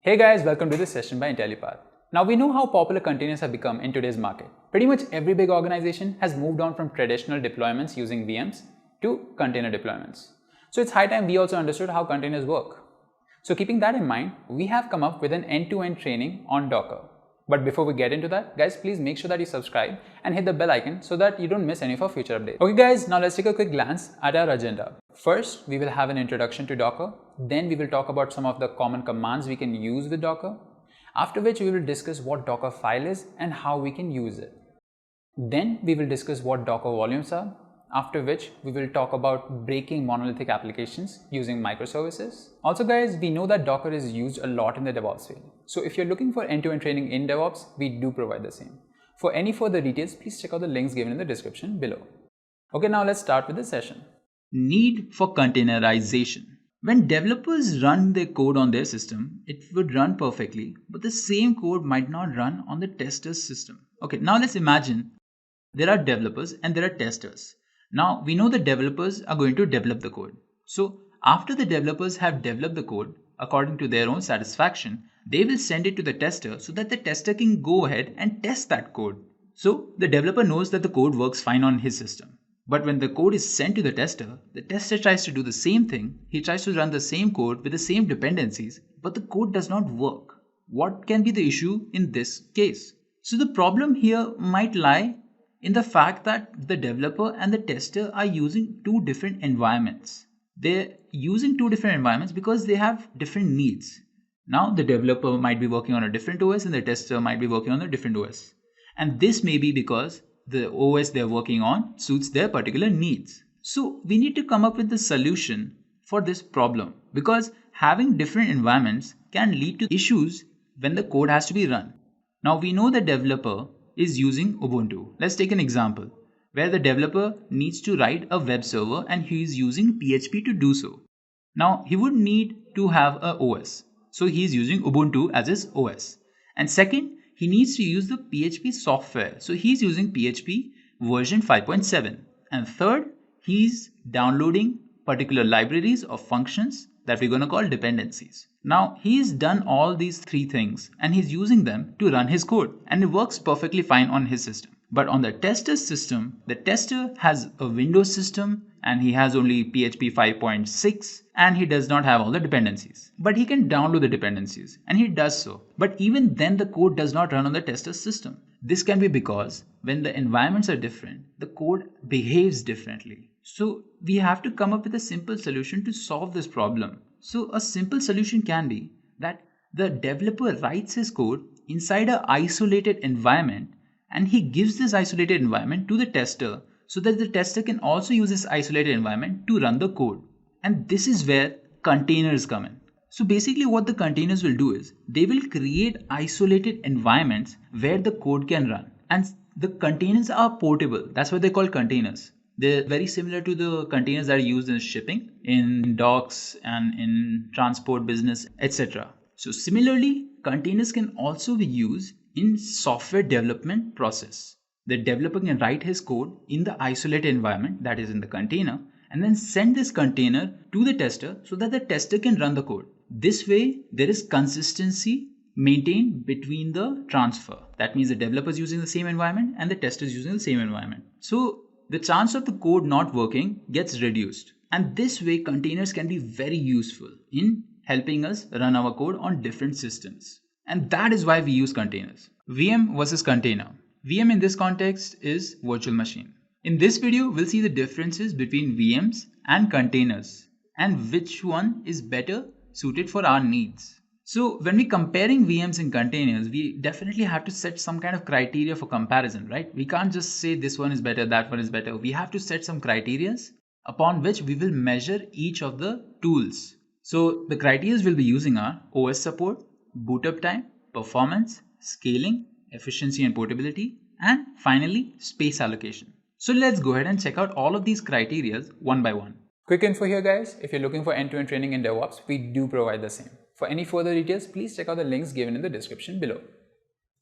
Hey guys, welcome to this session by Intellipaat. Now we know how popular containers have become in today's market. Pretty much every big organization has moved on from traditional deployments using VMs to container deployments. So it's high time we also understood how containers work. So keeping that in mind, we have come up with an end-to-end training on Docker. But before we get into that, guys, please make sure that you subscribe and hit the bell icon so that you don't miss any of our future updates. Okay guys, now let's take a quick glance at our agenda. First, we will have an introduction to Docker. Then we will talk about some of the common commands we can use with Docker. After which we will discuss what Docker file is and how we can use it. Then we will discuss what Docker volumes are. After which we will talk about breaking monolithic applications using microservices. Also guys, we know that Docker is used a lot in the DevOps field. So if you're looking for end-to-end training in DevOps, we do provide the same. For any further details, please check out the links given in the description below. Okay, now let's start with the session. Need for containerization. When developers run their code on their system, it would run perfectly, but the same code might not run on the tester's system. Okay, now let's imagine there are developers and there are testers. Now we know the developers are going to develop the code. So after the developers have developed the code according to their own satisfaction, they will send it to the tester so that the tester can go ahead and test that code. So the developer knows that the code works fine on his system. But when the code is sent to the tester tries to do the same thing. He tries to run the same code with the same dependencies, but the code does not work. What can be the issue in this case? So the problem here might lie in the fact that the developer and the tester are using two different environments. They're using two different environments because they have different needs. Now the developer might be working on a different OS and the tester might be working on a different OS. And this may be because the OS they're working on suits their particular needs. So we need to come up with the solution for this problem, because having different environments can lead to issues when the code has to be run. Now we know the developer is using Ubuntu. Let's take an example where the developer needs to write a web server and he is using PHP to do so. Now he would need to have a OS. So he is using Ubuntu as his OS. And second, he needs to use the PHP software. So he's using PHP version 5.7. And third, he's downloading particular libraries of functions that we're going to call dependencies. Now he's done all these three things and he's using them to run his code, and it works perfectly fine on his system. But on the tester's system, the tester has a Windows system and he has only PHP 5.6 and he does not have all the dependencies. But he can download the dependencies and he does so. But even then the code does not run on the tester's system. This can be because when the environments are different, the code behaves differently. So we have to come up with a simple solution to solve this problem. So a simple solution can be that the developer writes his code inside an isolated environment and he gives this isolated environment to the tester so that the tester can also use this isolated environment to run the code. And this is where containers come in. So basically what the containers will do is they will create isolated environments where the code can run. And the containers are portable. That's why they're called containers. They're very similar to the containers that are used in shipping, in docks and in transport business, etc. So similarly, containers can also be used in software development process. The developer can write his code in the isolated environment, that is in the container, and then send this container to the tester so that the tester can run the code. This way, there is consistency maintained between the transfer. That means the developer is using the same environment and the tester is using the same environment. So the chance of the code not working gets reduced. And this way, containers can be very useful in helping us run our code on different systems. And that is why we use containers. VM versus container. VM in this context is virtual machine. In this video, we'll see the differences between VMs and containers and which one is better suited for our needs. So when we're comparing VMs and containers, we definitely have to set some kind of criteria for comparison, right? We can't just say this one is better, that one is better. We have to set some criteria upon which we will measure each of the tools. So the criteria we'll be using are OS support, boot up time, performance, scaling, efficiency and portability, and finally space allocation. So let's go ahead and check out all of these criteria one by one. Quick info here guys, if you're looking for end-to-end training in DevOps, we do provide the same. For any further details, please check out the links given in the description below.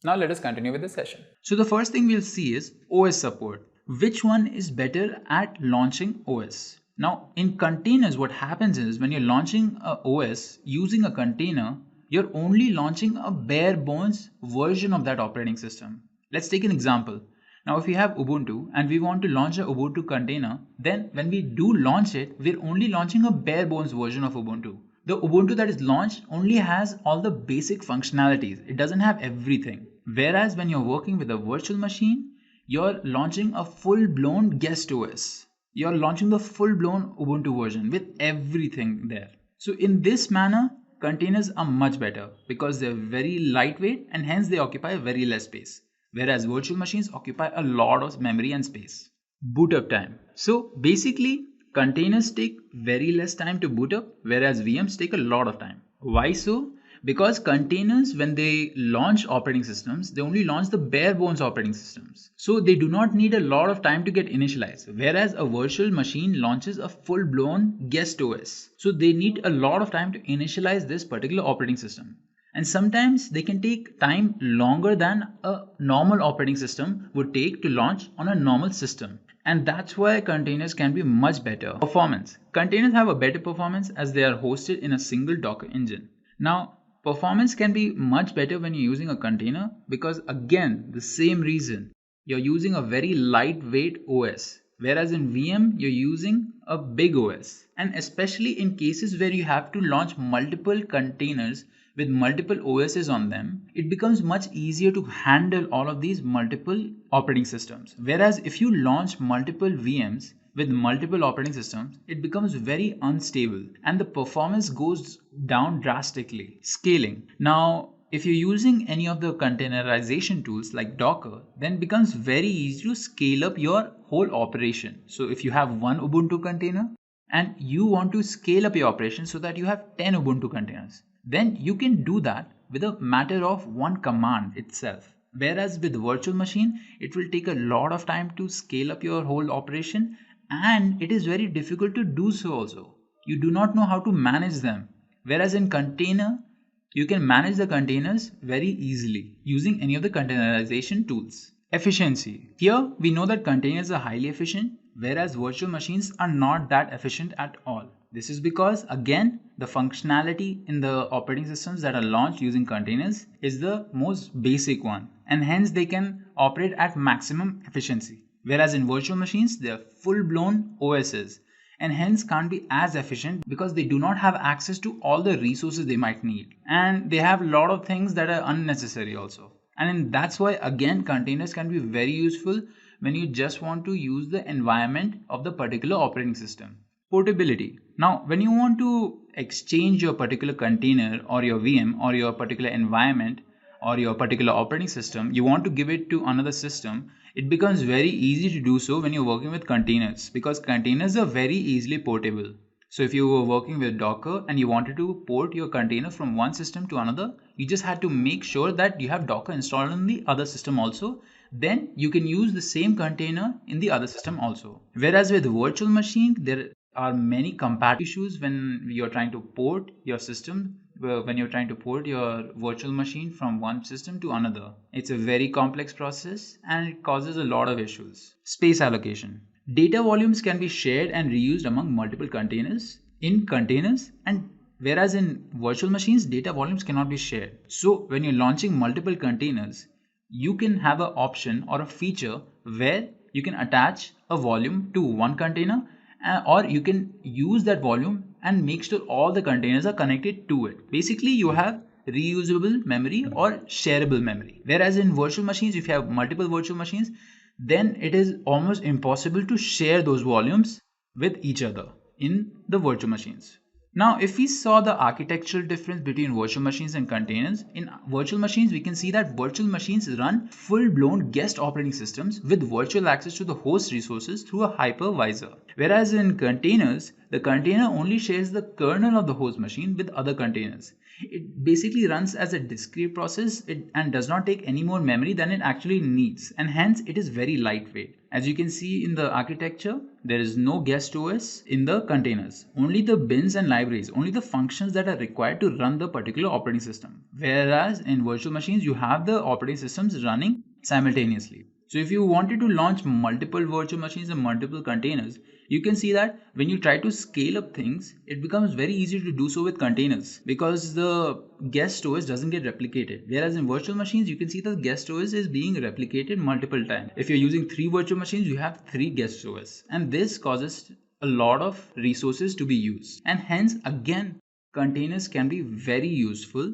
Now let us continue with the session. So the first thing we'll see is OS support. Which one is better at launching OS? Now in containers, what happens is when you're launching a OS using a container, you're only launching a bare bones version of that operating system. Let's take an example. Now, if we have Ubuntu and we want to launch a Ubuntu container, then when we do launch it, we're only launching a bare bones version of Ubuntu. The Ubuntu that is launched only has all the basic functionalities. It doesn't have everything. Whereas when you're working with a virtual machine, you're launching a full-blown guest OS. You're launching the full-blown Ubuntu version with everything there. So in this manner, containers are much better because they're very lightweight and hence they occupy very less space. Whereas virtual machines occupy a lot of memory and space. Boot up time. So basically, containers take very less time to boot up, whereas VMs take a lot of time. Why so? Because containers, when they launch operating systems, they only launch the bare bones operating systems. So they do not need a lot of time to get initialized, whereas a virtual machine launches a full-blown guest OS. So they need a lot of time to initialize this particular operating system. And sometimes they can take time longer than a normal operating system would take to launch on a normal system. And that's why containers can be much better. Performance. Containers have a better performance as they are hosted in a single Docker engine. Now, performance can be much better when you're using a container because again, the same reason. You're using a very lightweight OS. Whereas in VM, you're using a big OS. And especially in cases where you have to launch multiple containers with multiple OSs on them, it becomes much easier to handle all of these multiple operating systems. Whereas if you launch multiple VMs with multiple operating systems, it becomes very unstable and the performance goes down drastically. Scaling. Now, if you're using any of the containerization tools like Docker, then it becomes very easy to scale up your whole operation. So if you have one Ubuntu container and you want to scale up your operation so that you have 10 Ubuntu containers, then you can do that with a matter of one command itself. Whereas with virtual machine, it will take a lot of time to scale up your whole operation and it is very difficult to do so also. You do not know how to manage them. Whereas in container, you can manage the containers very easily using any of the containerization tools. Efficiency. Here we know that containers are highly efficient, whereas virtual machines are not that efficient at all. This is because again, the functionality in the operating systems that are launched using containers is the most basic one and hence they can operate at maximum efficiency. Whereas in virtual machines, they are full-blown OSs and hence can't be as efficient because they do not have access to all the resources they might need. And they have a lot of things that are unnecessary also. And that's why again containers can be very useful when you just want to use the environment of the particular operating system. Portability. Now, when you want to exchange your particular container or your VM or your particular environment or your particular operating system, you want to give it to another system, it becomes very easy to do so when you're working with containers because containers are very easily portable. So if you were working with Docker and you wanted to port your container from one system to another, you just had to make sure that you have Docker installed on the other system also. Then you can use the same container in the other system also. Whereas with virtual machine, there are many compatibility issues when you're trying to port your system, when you're trying to port your virtual machine from one system to another. It's a very complex process and it causes a lot of issues. Space allocation. Data volumes can be shared and reused among multiple containers in containers, and whereas in virtual machines, data volumes cannot be shared. So when you're launching multiple containers, you can have an option or a feature where you can attach a volume to one container or you can use that volume and make sure all the containers are connected to it. Basically, you have reusable memory or shareable memory. Whereas in virtual machines, if you have multiple virtual machines, then it is almost impossible to share those volumes with each other in the virtual machines. Now, if we saw the architectural difference between virtual machines and containers, in virtual machines, we can see that virtual machines run full-blown guest operating systems with virtual access to the host resources through a hypervisor. Whereas in containers, the container only shares the kernel of the host machine with other containers. It basically runs as a discrete process and does not take any more memory than it actually needs, and hence it is very lightweight. As you can see in the architecture, there is no guest OS in the containers. Only the bins and libraries, only the functions that are required to run the particular operating system. Whereas in virtual machines, you have the operating systems running simultaneously. So if you wanted to launch multiple virtual machines and multiple containers, You can see that when you try to scale up things, it becomes very easy to do so with containers because the guest OS doesn't get replicated. Whereas in virtual machines, you can see the guest OS is being replicated multiple times. If you're using 3 virtual machines, you have 3 guest OS, and this causes a lot of resources to be used. And hence, again, containers can be very useful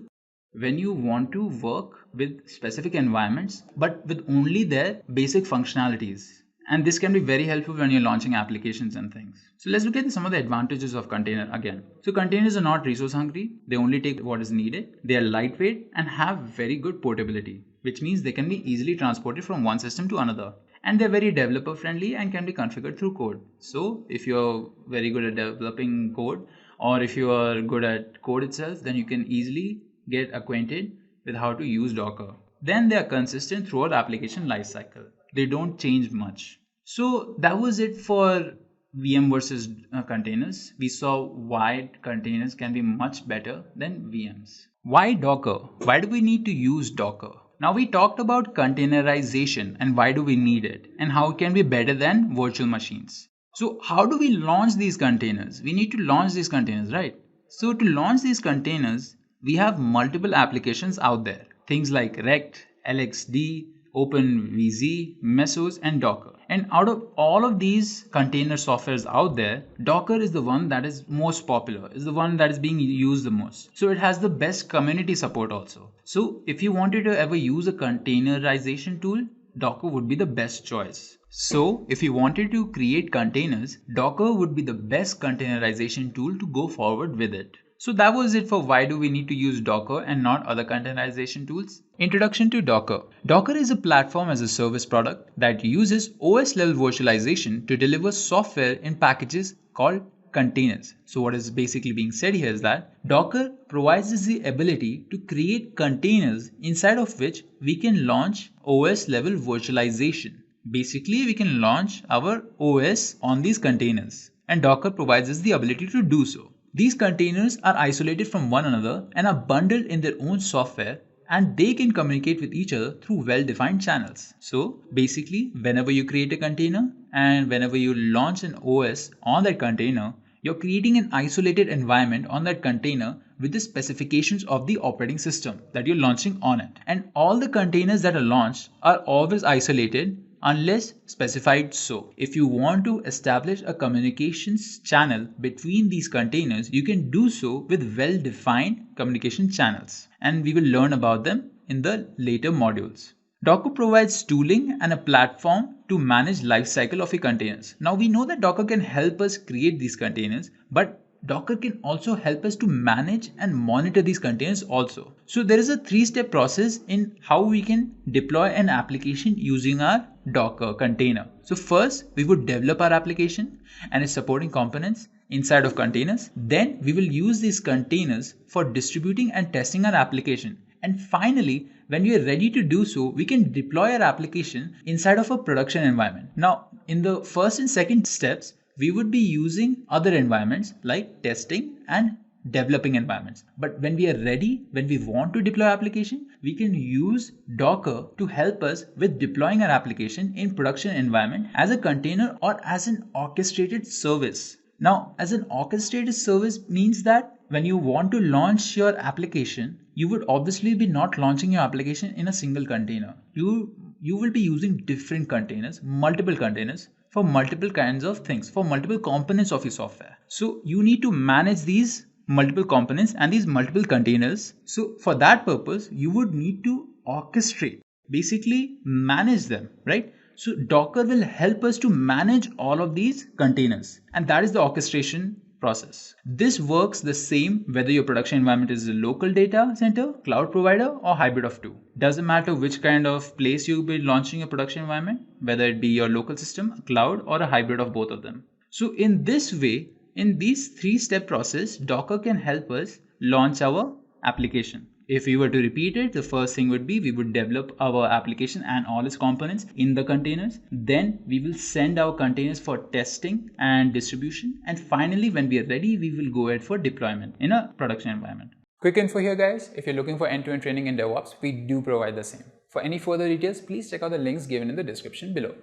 when you want to work with specific environments but with only their basic functionalities. And this can be very helpful when you're launching applications and things. So let's look at some of the advantages of container again. So containers are not resource hungry. They only take what is needed. They are lightweight and have very good portability, which means they can be easily transported from one system to another. And they're very developer friendly and can be configured through code. So if you're very good at developing code, or if you are good at code itself, then you can easily get acquainted with how to use Docker. Then they are consistent throughout the application lifecycle. They don't change much. So that was it for VM versus containers. We saw why containers can be much better than VMs. Why Docker? Why do we need to use Docker? Now we talked about containerization and why do we need it and how it can be better than virtual machines. So how do we launch these containers? We need to launch these containers, right? So to launch these containers, we have multiple applications out there. Things like Rect, LXD, OpenVZ, Mesos, and Docker. And out of all of these container softwares out there, Docker is the one that is most popular, is the one that is being used the most. So it has the best community support also. So if you wanted to ever use a containerization tool, Docker would be the best choice. So if you wanted to create containers, Docker would be the best containerization tool to go forward with it. So that was it for why do we need to use Docker and not other containerization tools. Introduction to Docker. Docker is a platform as a service product that uses OS level virtualization to deliver software in packages called containers. So what is basically being said here is that Docker provides us the ability to create containers inside of which we can launch OS level virtualization. Basically, we can launch our OS on these containers, and Docker provides us the ability to do so. These containers are isolated from one another and are bundled in their own software, and they can communicate with each other through well-defined channels. So basically, whenever you create a container and whenever you launch an OS on that container, you're creating an isolated environment on that container with the specifications of the operating system that you're launching on it. And all the containers that are launched are always isolated unless specified so. If you want to establish a communications channel between these containers, you can do so with well-defined communication channels. And we will learn about them in the later modules. Docker provides tooling and a platform to manage lifecycle of your containers. Now we know that Docker can help us create these containers, but Docker can also help us to manage and monitor these containers also. So there is a 3-step process in how we can deploy an application using our Docker container. So first, we would develop our application and its supporting components inside of containers. Then we will use these containers for distributing and testing our application. And finally, when we are ready to do so, we can deploy our application inside of a production environment. Now, in the first and second steps, we would be using other environments like testing and developing environments. But when we are ready, when we want to deploy application, we can use Docker to help us with deploying our application in production environment as a container or as an orchestrated service. Now, as an orchestrated service means that when you want to launch your application, you would obviously be not launching your application in a single container. You will be using different containers, multiple containers for multiple kinds of things, for multiple components of your software. So you need to manage these multiple components and these multiple containers. So for that purpose, you would need to orchestrate, basically manage them, right? So Docker will help us to manage all of these containers, and that is the orchestration process. This works the same whether your production environment is a local data center, cloud provider, or hybrid of two. Doesn't matter which kind of place you'll be launching a production environment, whether it be your local system, a cloud, or a hybrid of both of them. So in this way, in this 3-step process, Docker can help us launch our application. If we were to repeat it, the first thing would be we would develop our application and all its components in the containers. Then we will send our containers for testing and distribution. And finally, when we are ready, we will go ahead for deployment in a production environment. Quick info here guys, if you're looking for end-to-end training in DevOps, we do provide the same. For any further details, please check out the links given in the description below.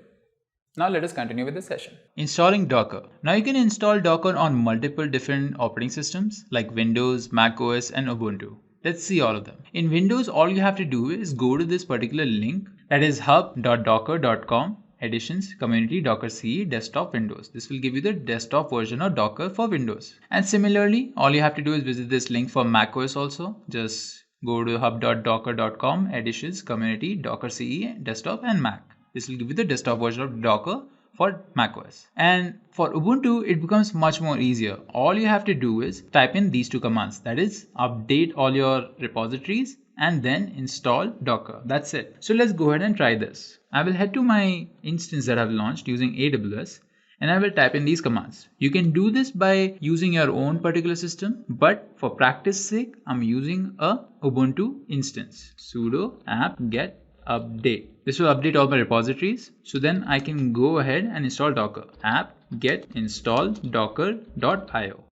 Now let us continue with the session. Installing Docker. Now you can install Docker on multiple different operating systems like Windows, Mac OS and Ubuntu. Let's see all of them. In Windows, all you have to do is go to this particular link, that is hub.docker.com editions community docker ce desktop Windows. This will give you the desktop version of Docker for Windows. And similarly, all you have to do is visit this link for Mac OS also. Just go to hub.docker.com editions community docker ce desktop and Mac. This will give you the desktop version of Docker for macOS. And for Ubuntu, it becomes much more easier. All you have to do is type in these two commands, that is update all your repositories and then install Docker. That's it. So let's go ahead and try this. I will head to my instance that I've launched using AWS and I will type in these commands. You can do this by using your own particular system, but for practice sake, I'm using a Ubuntu instance. Sudo apt get update. This will update all my repositories. So then I can go ahead and install Docker. Apt get install docker.io.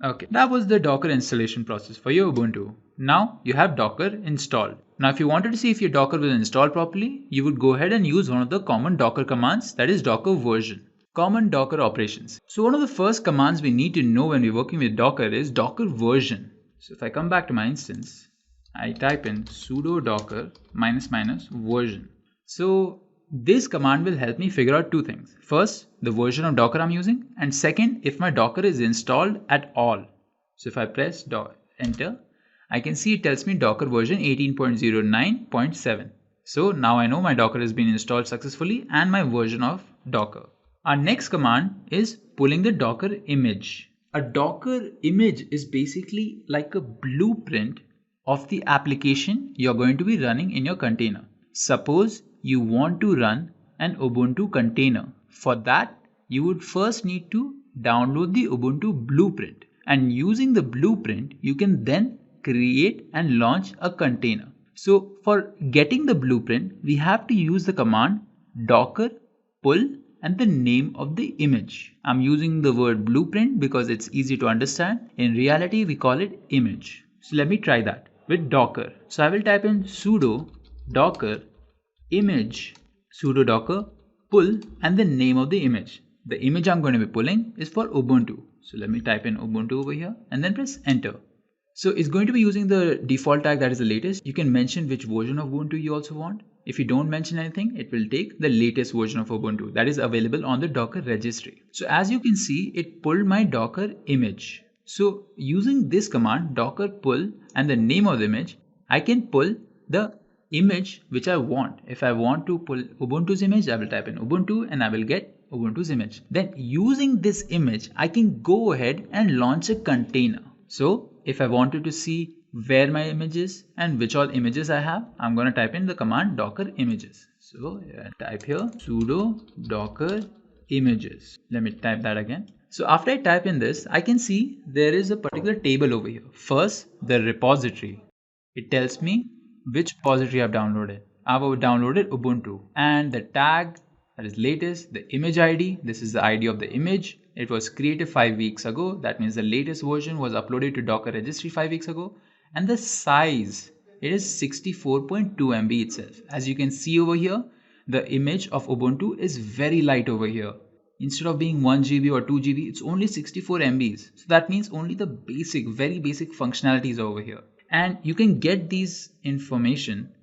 Okay, that was the Docker installation process for your Ubuntu. Now you have Docker installed. Now if you wanted to see if your Docker will install properly, you would go ahead and use one of the common Docker commands, that is Docker version. Common Docker operations. So one of the first commands we need to know when we're working with Docker is Docker version. So if I come back to my instance, I type in sudo docker -- version. So this command will help me figure out two things. First, the version of Docker I'm using, and second, if my Docker is installed at all. So if I press enter, I can see it tells me Docker version 18.09.7. So now I know my Docker has been installed successfully and my version of Docker. Our next command is pulling the Docker image. A Docker image is basically like a blueprint of the application you're going to be running in your container. Suppose you want to run an Ubuntu container. For that, you would first need to download the Ubuntu blueprint. And using the blueprint, you can then create and launch a container. So for getting the blueprint, we have to use the command docker pull and the name of the image. I'm using the word blueprint because it's easy to understand. In reality, we call it image. So let me try that with Docker. So I will type in sudo docker image sudo docker pull and the name of the image. The image I'm going to be pulling is for Ubuntu. So let me type in Ubuntu over here and then press enter. So it's going to be using the default tag that is the latest. You can mention which version of Ubuntu you also want. If you don't mention anything, it will take the latest version of Ubuntu that is available on the Docker registry. So as you can see, it pulled my Docker image. So using this command docker pull and the name of the image, I can pull the image which I want. If I want to pull Ubuntu's image, I will type in Ubuntu and I will get Ubuntu's image. Then using this image, I can go ahead and launch a container. So if I wanted to see where my image is and which all images I have, I'm going to type in the command docker images. So type here sudo docker images. Let me type that again. So after I type in this, I can see there is a particular table over here. First, the repository. It tells me which repository I've downloaded. I've downloaded Ubuntu, and the tag that is latest, the image ID. This is the ID of the image. It was created 5 weeks ago. That means the latest version was uploaded to Docker registry 5 weeks ago. And the size, it is 64.2 MB itself. As you can see over here, the image of Ubuntu is very light over here. Instead of being 1 GB or 2 GB, it's only 64 MBs. So that means only the basic, very basic functionalities are over here. And you can get these information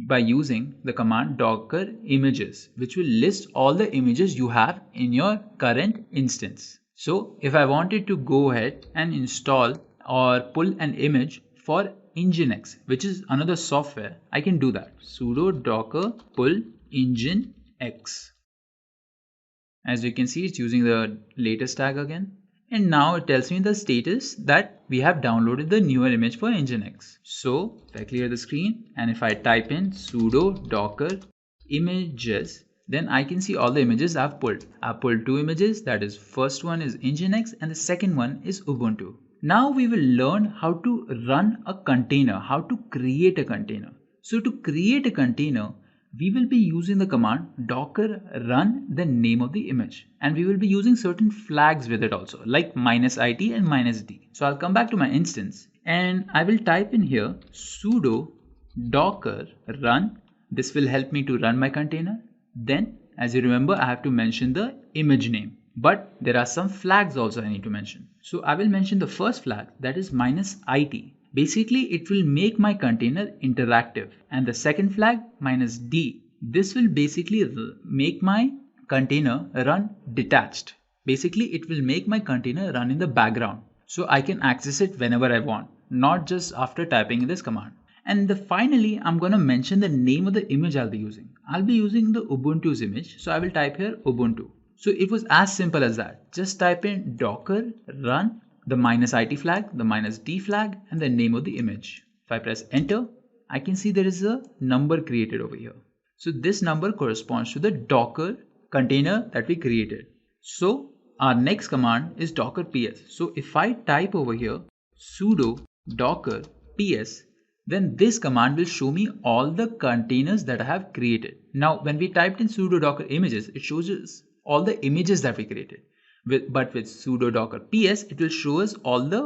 by using the command docker images, which will list all the images you have in your current instance. So if I wanted to go ahead and install or pull an image for Nginx, which is another software, I can do that. Sudo docker pull Nginx. As you can see, it's using the latest tag again. And now it tells me the status that we have downloaded the newer image for Nginx. So if I clear the screen and if I type in sudo docker images, then I can see all the images I've pulled. I've pulled two images, that is first one is Nginx and the second one is Ubuntu. Now we will learn how to run a container, how to create a container. So to create a container, we will be using the command docker run the name of the image, and we will be using certain flags with it also, like -it and -d. So I'll come back to my instance and I will type in here sudo docker run. This will help me to run my container. Then as you remember, I have to mention the image name. But there are some flags also I need to mention. So I will mention the first flag, that is -it. Basically, it will make my container interactive. And the second flag, -d. This will basically make my container run detached. Basically, it will make my container run in the background. So I can access it whenever I want, not just after typing this command. And finally, I'm going to mention the name of the image I'll be using. I'll be using the Ubuntu's image. So I will type here Ubuntu. So it was as simple as that. Just type in docker run the -it flag, the -d flag, and the name of the image. If I press enter, I can see there is a number created over here. So this number corresponds to the Docker container that we created. So our next command is docker ps. So if I type over here sudo docker ps, then this command will show me all the containers that I have created. Now, when we typed in sudo docker images, it shows us all the images that we created. But with sudo docker ps, it will show us all the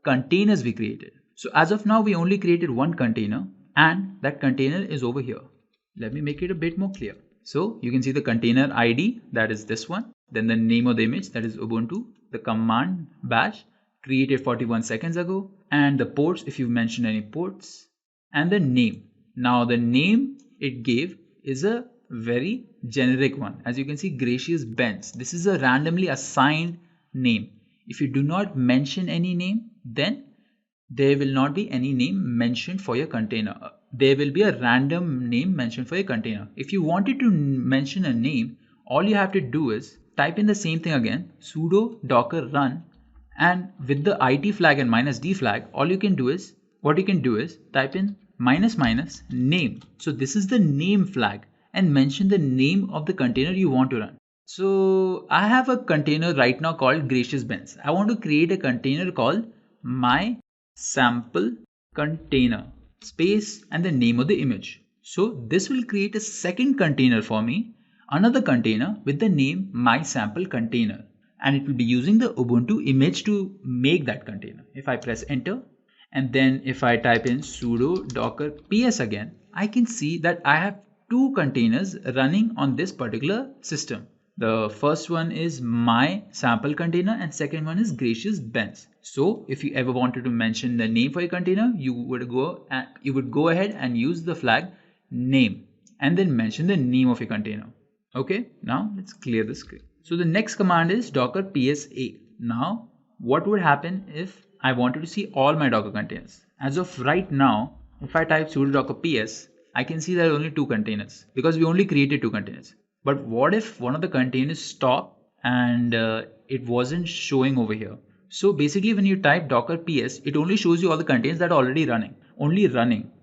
containers we created. So as of now, we only created one container, and that container is over here. Let me make it a bit more clear. So you can see the container ID, that is this one. Then the name of the image, that is Ubuntu. The command bash, created 41 seconds ago. And the ports, if you mentioned any ports. And the name. Now the name it gave is a very generic one. As you can see, Gracious Benz. This is a randomly assigned name. If you do not mention any name, then there will not be any name mentioned for your container. There will be a random name mentioned for your container. If you wanted to mention a name, all you have to do is type in the same thing again, sudo docker run, and with the it flag and -d flag, what you can do is type in --name. So this is the name flag, and mention the name of the container you want to run. So I have a container right now called Gracious Benz. I want to create a container called my sample container space and the name of the image. So this will create a second container for me, another container with the name my sample container, and it will be using the Ubuntu image to make that container. If I press enter, and then if I type in sudo docker ps again, I can see that I have two containers running on this particular system. The first one is my sample container and second one is Gracious Benz. So if you ever wanted to mention the name for your container, you would go ahead and use the flag name and then mention the name of your container. Okay, now let's clear the screen. So the next command is docker psa. Now what would happen if I wanted to see all my Docker containers? As of right now, if I type sudo docker ps, I can see there are only two containers because we only created two containers. But what if one of the containers stopped and it wasn't showing over here? So basically when you type docker ps, it only shows you all the containers that are already running.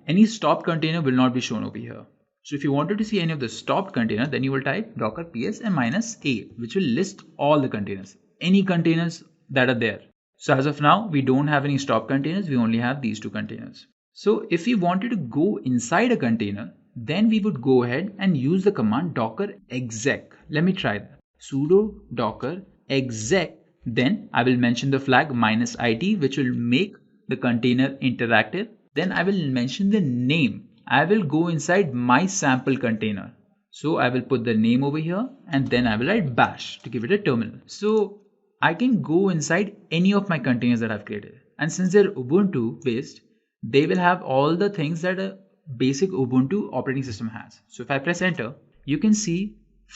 Any stopped container will not be shown over here. So if you wanted to see any of the stopped container, then you will type docker ps and -a, which will list all the containers, any containers that are there. So as of now, we don't have any stopped containers. We only have these two containers. So if we wanted to go inside a container, then we would go ahead and use the command docker exec. Let me try that. Sudo docker exec. Then I will mention the flag -it, which will make the container interactive. Then I will mention the name. I will go inside my sample container. So I will put the name over here and then I will write bash to give it a terminal. So I can go inside any of my containers that I've created. And since they're Ubuntu based, they will have all the things that a basic Ubuntu operating system has. So if I press enter, you can see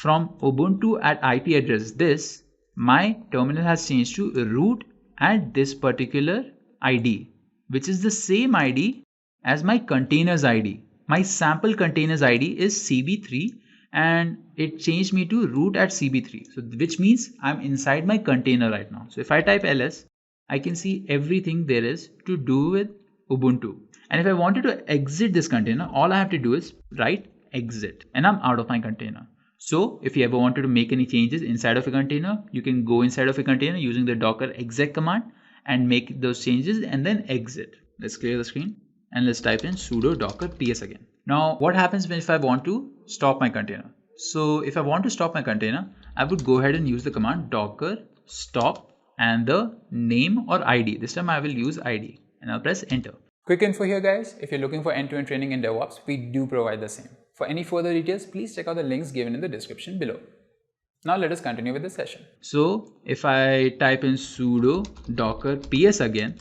from Ubuntu at IP address this, my terminal has changed to root at this particular ID, which is the same ID as my containers ID. My sample containers ID is CB3 and it changed me to root at CB3. So which means I'm inside my container right now. So if I type ls, I can see everything there is to do with Ubuntu. And if I wanted to exit this container, all I have to do is write exit and I'm out of my container. So if you ever wanted to make any changes inside of a container, you can go inside of a container using the docker exec command and make those changes and then exit. Let's clear the screen and let's type in sudo docker ps again. Now what happens if I want to stop my container? So if I want to stop my container, I would go ahead and use the command docker stop and the name or ID. This time I will use ID and I'll press enter. Quick info here guys, if you're looking for end-to-end training in DevOps, we do provide the same. For any further details, please check out the links given in the description below. Now let us continue with the session. So if I type in sudo docker ps again,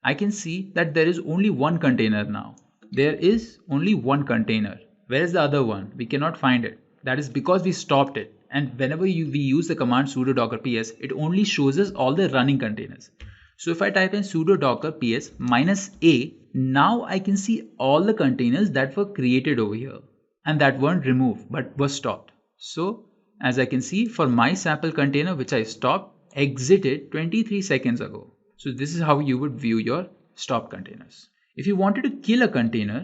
I can see that there is only one container now. There is only one container. Where is the other one? We cannot find it. That is because we stopped it. And whenever we use the command sudo docker ps, it only shows us all the running containers. So if I type in sudo docker ps -a, now I can see all the containers that were created over here and that weren't removed but were stopped. So as I can see, for my sample container which I stopped, exited 23 seconds ago. So this is how you would view your stopped containers. If you wanted to kill a container,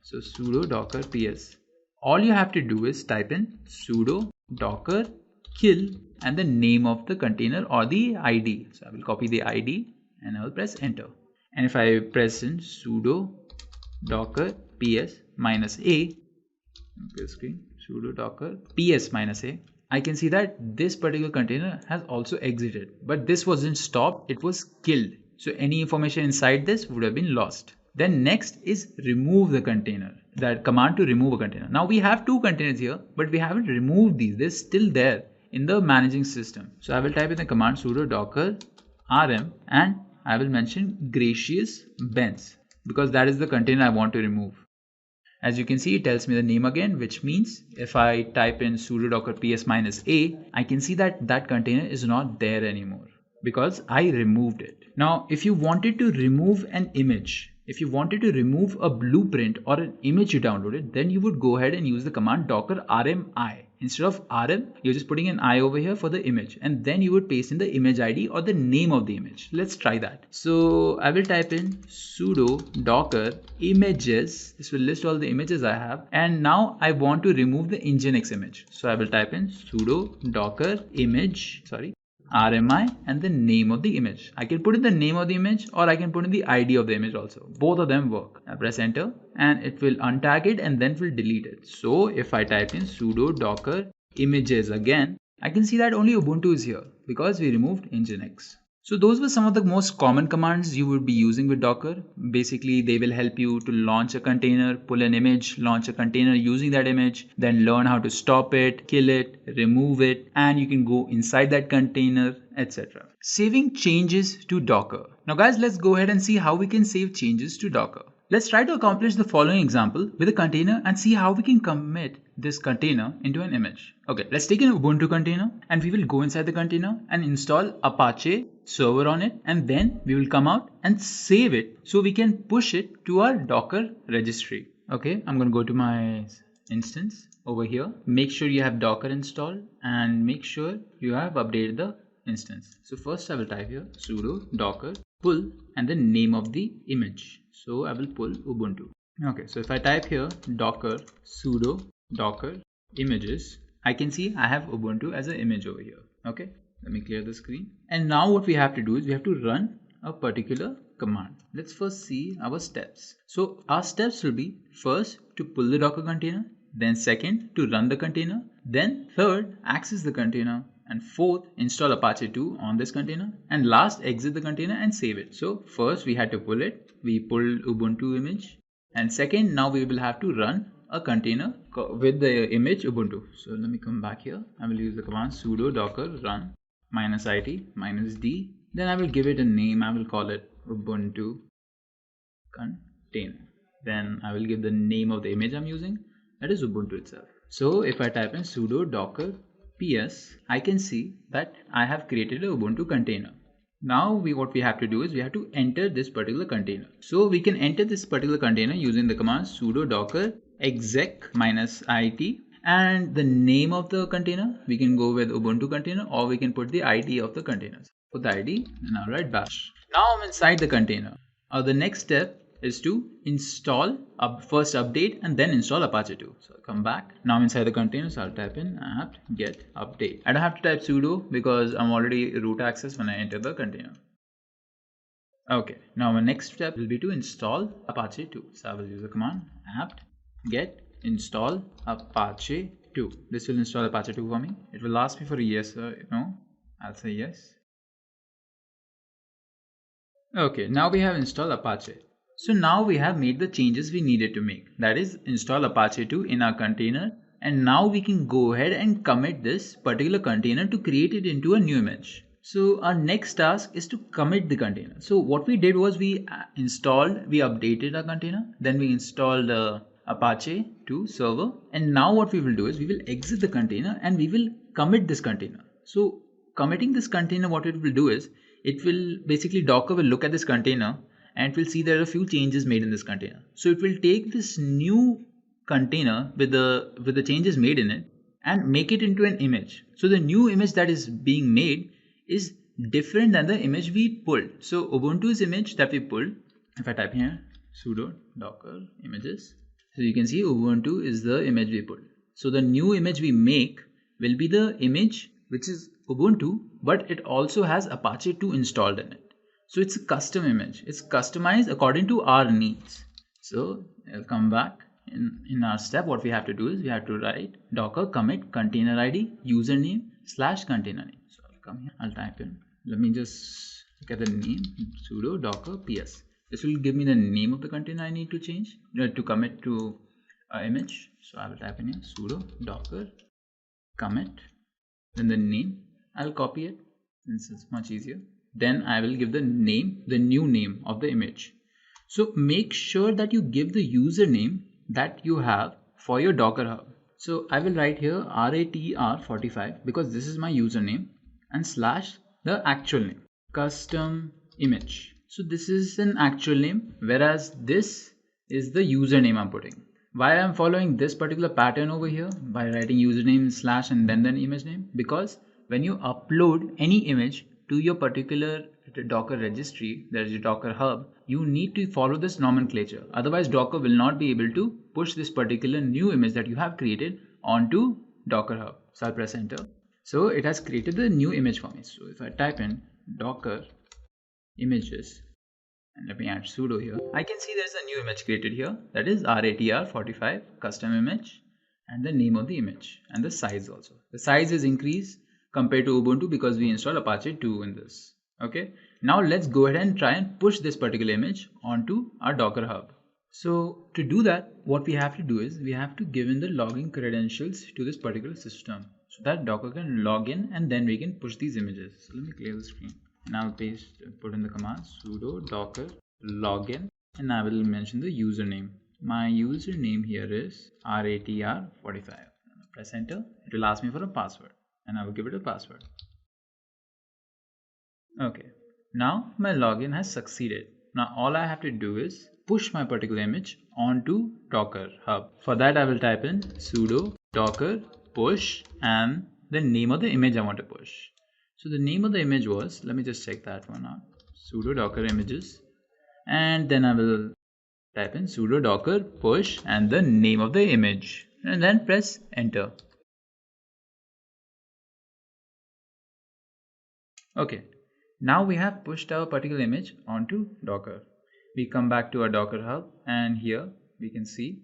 so sudo docker ps, all you have to do is type in sudo docker kill and the name of the container or the ID. So I will copy the ID and I will press enter. And if I press in sudo docker ps -a, screen sudo docker ps -a, I can see that this particular container has also exited, but this wasn't stopped, it was killed. So any information inside this would have been lost. Then next is remove the container, that command to remove a container. Now we have two containers here, but we haven't removed these. They're still there in the managing system. So I will type in the command sudo docker rm and I will mention gracious Benz because that is the container I want to remove. As you can see, it tells me the name again, which means if I type in sudo docker ps -a, I can see that that container is not there anymore because I removed it. Now, if you wanted to remove an image, if you wanted to remove a blueprint or an image you downloaded, then you would go ahead and use the command docker rmi. Instead of rm, you're just putting an I over here for the image, and then you would paste in the image ID or the name of the image. Let's try that. So I will type in sudo docker images. This will list all the images I have, and now I want to remove the nginx image. So I will type in sudo docker image, rmi and the name of the image. I can put in the name of the image or I can put in the ID of the image also. Both of them work. I press enter and it will untag it and then will delete it. So if I type in sudo docker images again, I can see that only Ubuntu is here because we removed nginx. So those were some of the most common commands you would be using with Docker. Basically, they will help you to launch a container, pull an image, launch a container using that image, then learn how to stop it, kill it, remove it, and you can go inside that container, etc. Saving changes to Docker. Now guys, let's go ahead and see how we can save changes to Docker. Let's try to accomplish the following example with a container and see how we can commit this container into an image. Okay, let's take an Ubuntu container and we will go inside the container and install Apache server on it, and then we will come out and save it so we can push it to our Docker registry. Okay, I'm going to go to my instance over here. Make sure you have Docker installed and make sure you have updated the instance. So first I will type here sudo docker pull and the name of the image. So I will pull Ubuntu. Okay, so if I type here docker sudo docker images, I can see I have Ubuntu as an image over here. Okay, let me clear the screen. And now what we have to do is we have to run a particular command. Let's first see our steps. So our steps will be first to pull the Docker container, then second to run the container, then third access the container, and fourth install Apache 2 on this container, and last exit the container and save it. So first we had to pull it, we pulled Ubuntu image, and second now we will have to run a container with the image Ubuntu. So let me come back here. I will use the command sudo docker run -it -d. Then I will give it a name. I will call it Ubuntu container. Then I will give the name of the image I'm using, that is Ubuntu itself. So if I type in sudo docker ps, I can see that I have created a Ubuntu container. Now what we have to do is we have to enter this particular container. So we can enter this particular container using the command sudo docker exec -it, and the name of the container we can go with Ubuntu container, or we can put the ID of the containers. Put the ID and I'll write bash. Now I'm inside the container. The next step is to install first update and then install Apache 2. So I'll come back. Now I'm inside the container, so I'll type in apt get update. I don't have to type sudo because I'm already root access when I enter the container. Okay, now my next step will be to install Apache 2. So I will use the command apt get install Apache 2. This will install Apache 2 for me. It will ask me for a yes or no. I'll say yes. Okay, now we have installed Apache. So now we have made the changes we needed to make. That is, install Apache 2 in our container. And now we can go ahead and commit this particular container to create it into a new image. So our next task is to commit the container. So what we did was we updated our container. Then we installed Apache 2 server. And now what we will do is we will exit the container and we will commit this container. So committing this container, what it will do is it will basically Docker will look at this container and it will see there are a few changes made in this container. So it will take this new container with the changes made in it and make it into an image. So the new image that is being made is different than the image we pulled. So Ubuntu's image that we pulled, if I type here sudo docker images, so you can see Ubuntu is the image we pulled. So the new image we make will be the image which is Ubuntu, but it also has Apache 2 installed in it. So it's a custom image. It's customized according to our needs. So I'll come back. In our step, what we have to do is we have to write docker commit container id username / container name. So I'll come here, I'll type in, let me just get the name, sudo docker ps. This will give me the name of the container I need to change to commit to image. So I will type in here sudo docker commit, then the name. I'll copy it since it's much easier. Then I will give the name, the new name of the image. So make sure that you give the username that you have for your Docker Hub. So I will write here RATR45 because this is my username and / the actual name, custom image. So this is an actual name, whereas this is the username I'm putting. Why I'm following this particular pattern over here by writing username / and then the image name? Because when you upload any image to your particular Docker registry, there is a Docker Hub, you need to follow this nomenclature. Otherwise, Docker will not be able to push this particular new image that you have created onto Docker Hub. So I'll press enter. So it has created the new image for me. So if I type in Docker images, and let me add sudo here, I can see there's a new image created here. That is RATR45 custom image and the name of the image and the size also. The size is increased compared to Ubuntu because we installed Apache 2 in this. Okay, now let's go ahead and try and push this particular image onto our Docker Hub. So to do that, what we have to do is we have to give in the login credentials to this particular system so that Docker can log in and then we can push these images. So let me clear the screen and I'll put in the command sudo docker login and I will mention the username. My username here is RATR45. Press enter. It will ask me for a password and I will give it a password. Okay, now my login has succeeded. Now all I have to do is push my particular image onto Docker Hub. For that I will type in sudo docker push and the name of the image I want to push. So the name of the image was, let me just check that one out, sudo docker images, and then I will type in sudo docker push and the name of the image and then press enter. Okay, now we have pushed our particular image onto Docker. We come back to our Docker Hub and here we can see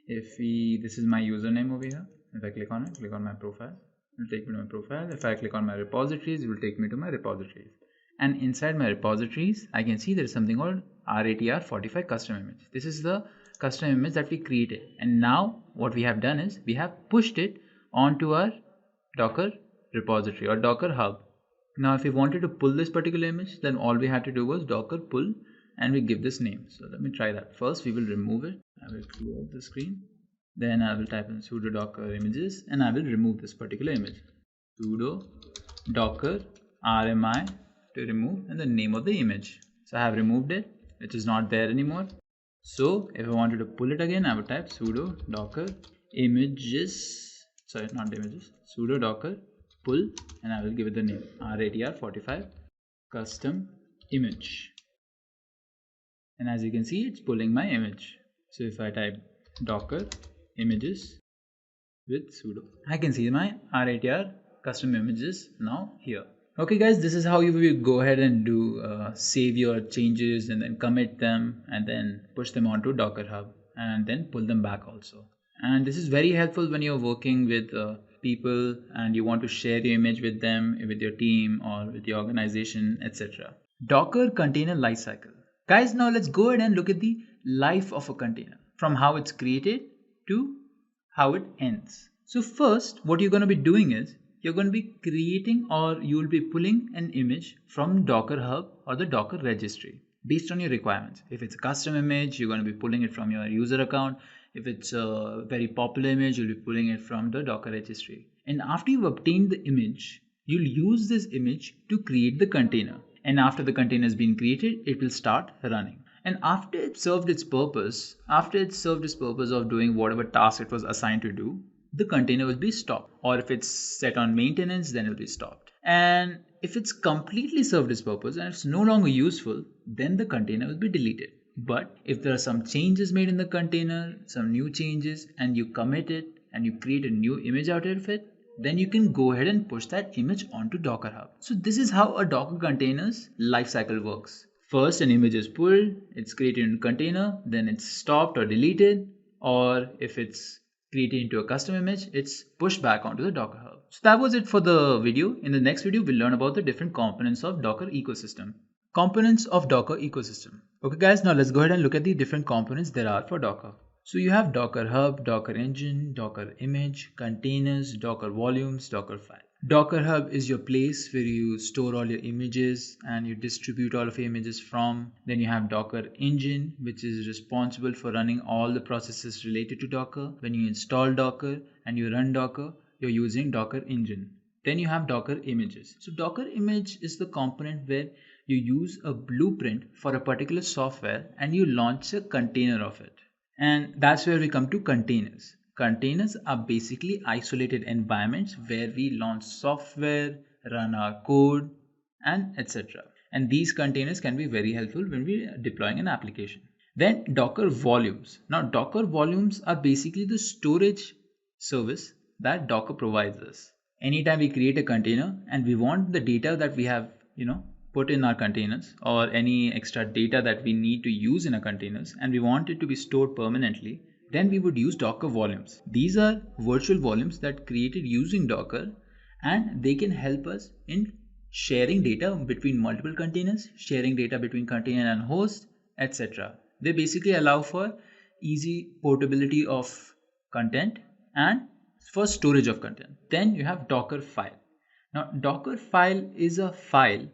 this is my username over here. If I click on it, click on my profile, it will take me to my profile. If I click on my repositories, it will take me to my repositories. And inside my repositories, I can see there is something called RATR45 custom image. This is the custom image that we created. And now what we have done is we have pushed it onto our Docker repository or Docker Hub. Now if we wanted to pull this particular image, then all we had to do was docker pull and we give this name. So let me try that. First we will remove it. I will clear the screen. Then I will type in sudo docker images and I will remove this particular image. Sudo docker rmi to remove and the name of the image. So I have removed it, which is not there anymore. So if I wanted to pull it again, I would type sudo docker images, sorry, not images, sudo docker pull and I will give it the name RATR45 custom image. And as you can see, it's pulling my image. So if I type docker images with sudo, I can see my RATR custom images now here. Okay guys, this is how you will go ahead and do save your changes and then commit them and then push them onto Docker Hub and then pull them back also. And this is very helpful when you're working with people and you want to share your image with them, with your team or with your organization, etc. Docker Container Lifecycle. Guys, now let's go ahead and look at the life of a container, from how it's created to how it ends. So first, what you're going to be doing is you're going to be creating, or you'll be pulling an image from Docker Hub or the Docker registry based on your requirements. If it's a custom image, you're going to be pulling it from your user account. If it's a very popular image, you'll be pulling it from the Docker registry. And after you've obtained the image, you'll use this image to create the container. And after the container has been created, it will start running. And after it served its purpose, of doing whatever task it was assigned to do, the container will be stopped. Or if it's set on maintenance, then it will be stopped. And if it's completely served its purpose and it's no longer useful, then the container will be deleted. But if there are some changes made in the container, some new changes, and you commit it and you create a new image out of it, then you can go ahead and push that image onto Docker Hub. So this is how a Docker container's lifecycle works. First, an image is pulled, it's created in a container, then it's stopped or deleted, or if it's created into a custom image, it's pushed back onto the Docker Hub. So that was it for the video. In the next video, we'll learn about the different components of Docker ecosystem. Components of Docker ecosystem. Okay guys, now let's go ahead and look at the different components there are for Docker. So you have Docker Hub, Docker Engine, Docker Image, Containers, Docker Volumes, Docker File. Docker Hub is your place where you store all your images and you distribute all of your images from. Then you have Docker Engine, which is responsible for running all the processes related to Docker. When you install Docker and you run Docker, you're using Docker Engine. Then you have Docker Images. So Docker Image is the component where you use a blueprint for a particular software and you launch a container of it. And that's where we come to containers. Containers are basically isolated environments where we launch software, run our code, and etc. And these containers can be very helpful when we're deploying an application. Then Docker Volumes. Now Docker Volumes are basically the storage service that Docker provides us. Anytime we create a container and we want the data that we have, put in our containers, or any extra data that we need to use in our containers, and we want it to be stored permanently, then we would use Docker Volumes. These are virtual volumes that created using Docker, and they can help us in sharing data between multiple containers, sharing data between container and host, etc. They basically allow for easy portability of content and for storage of content. Then you have Docker File. Now Docker File is a file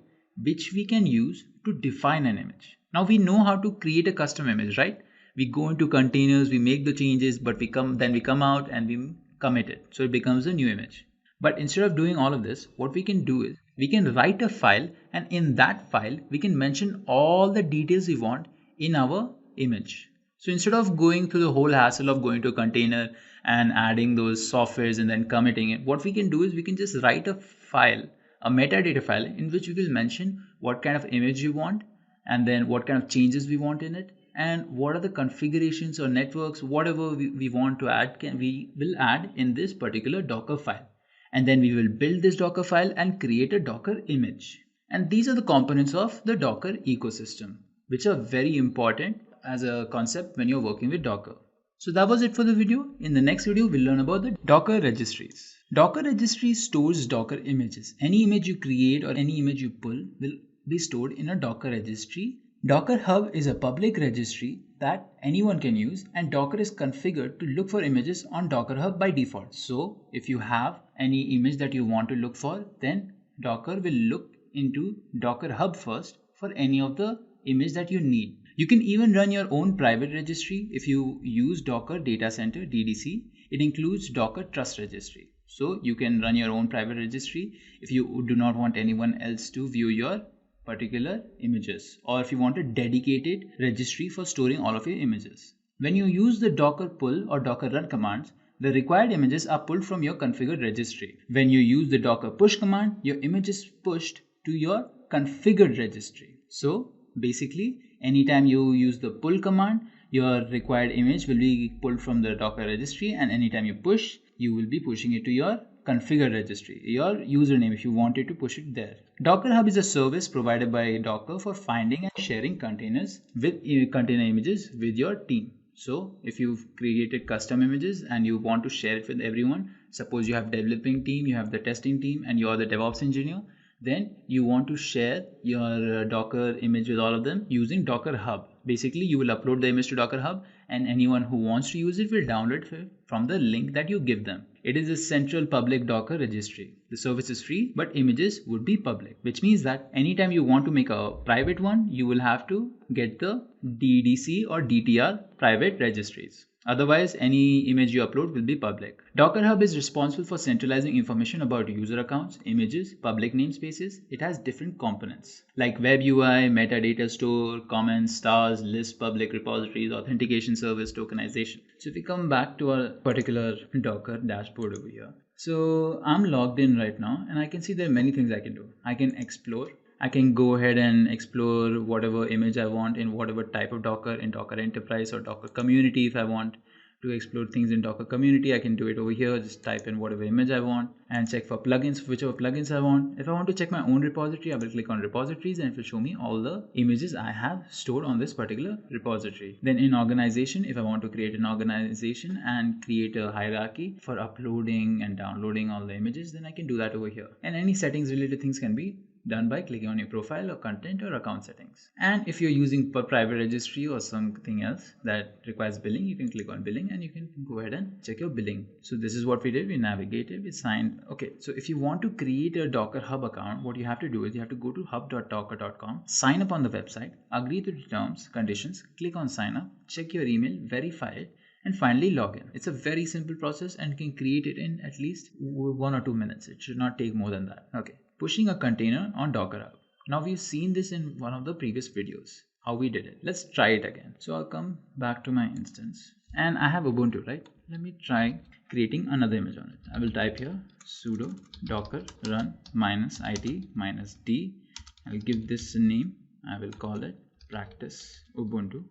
which we can use to define an image. Now we know how to create a custom image, right? We go into containers, we make the changes, but we come out and we commit it. So it becomes a new image. But instead of doing all of this, what we can do is we can write a file, and in that file, we can mention all the details we want in our image. So instead of going through the whole hassle of going to a container and adding those softwares and then committing it, what we can do is we can just write a file, a metadata file, in which we will mention what kind of image we want, and then what kind of changes we want in it, and what are the configurations or networks, whatever we want to add, we will add in this particular Docker file. And then we will build this Docker file and create a Docker image. And these are the components of the Docker ecosystem, which are very important as a concept when you're working with Docker. So that was it for the video. In the next video, we'll learn about the Docker Registries. Docker Registry stores Docker images. Any image you create or any image you pull will be stored in a Docker registry. Docker Hub is a public registry that anyone can use, and Docker is configured to look for images on Docker Hub by default. So if you have any image that you want to look for, then Docker will look into Docker Hub first for any of the image that you need. You can even run your own private registry if you use Docker Data Center DDC. It includes Docker Trust Registry. So you can run your own private registry if you do not want anyone else to view your particular images, or if you want a dedicated registry for storing all of your images. When you use the Docker pull or Docker run commands, the required images are pulled from your configured registry. When you use the Docker push command, your image is pushed to your configured registry. So basically, anytime you use the pull command, your required image will be pulled from the Docker registry, and anytime you push, you will be pushing it to your configured registry, your username, if you wanted to push it there. Docker Hub is a service provided by Docker for finding and sharing containers with container images with your team. So if you've created custom images and you want to share it with everyone, suppose you have developing team, you have the testing team, and you're the DevOps engineer, Then you want to share your Docker image with all of them using Docker Hub. Basically, you will upload the image to Docker Hub, and anyone who wants to use it will download it from the link that you give them. It is a central public Docker registry. The service is free, but images would be public, which means that anytime you want to make a private one, you will have to get the DDC or DTR private registries. Otherwise, any image you upload will be public. Docker Hub is responsible for centralizing information about user accounts, images, public namespaces. It has different components like web UI, metadata store, comments, stars, list, public repositories, authentication service, tokenization. So if we come back to our particular Docker dashboard over here. So I'm logged in right now and I can see there are many things I can do. I can explore. I can go ahead and explore whatever image I want in whatever type of Docker, in Docker Enterprise or Docker Community. If I want to explore things in Docker Community, I can do it over here. Just type in whatever image I want and check for plugins, whichever plugins I want. If I want to check my own repository, I will click on repositories and it will show me all the images I have stored on this particular repository. Then in organization, if I want to create an organization and create a hierarchy for uploading and downloading all the images, then I can do that over here. And any settings related things can be done by clicking on your profile or content or account settings. And if you're using a private registry or something else that requires billing, you can click on billing and you can go ahead and check your billing. So this is what we did. We navigated, we signed. Okay, so if you want to create a Docker Hub account, what you have to do is you have to go to hub.docker.com, sign up on the website, agree to the terms, conditions, click on sign up, check your email, verify it, and finally log in. It's a very simple process and you can create it in at least 1 or 2 minutes. It should not take more than that. Okay. Pushing a container on Docker Hub. Now we've seen this in one of the previous videos, how we did it. Let's try it again. So I'll come back to my instance and I have Ubuntu, right? Let me try creating another image on it. I will type here sudo docker run -it -d. I will give this a name. I will call it practice Ubuntu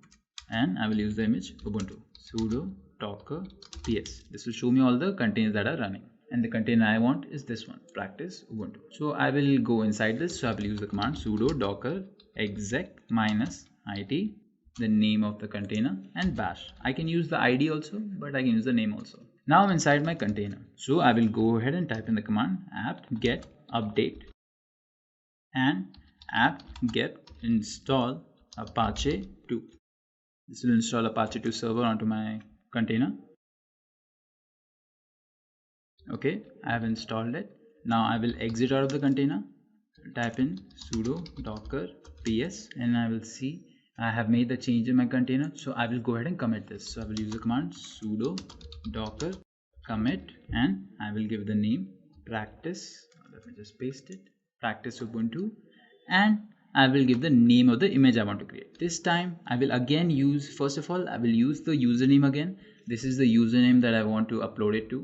and I will use the image Ubuntu sudo docker ps. This will show me all the containers that are running. And the container I want is this one, practice Ubuntu. So I will go inside this. So I will use the command sudo docker exec -it, the name of the container, and bash. I can use the ID also, but I can use the name also. Now I'm inside my container. So I will go ahead and type in the command apt get update and apt get install Apache 2. This will install Apache 2 server onto my container. Okay, I have installed it. Now I will exit out of the container, type in sudo docker ps and I will see I have made the change in my container. So I will go ahead and commit this. So I will use the command sudo docker commit and I will give the name practice. Let me just paste it, practice Ubuntu, and I will give the name of the image I want to create. This time I will again use, first of all I will use the username again. This is the username that I want to upload it to.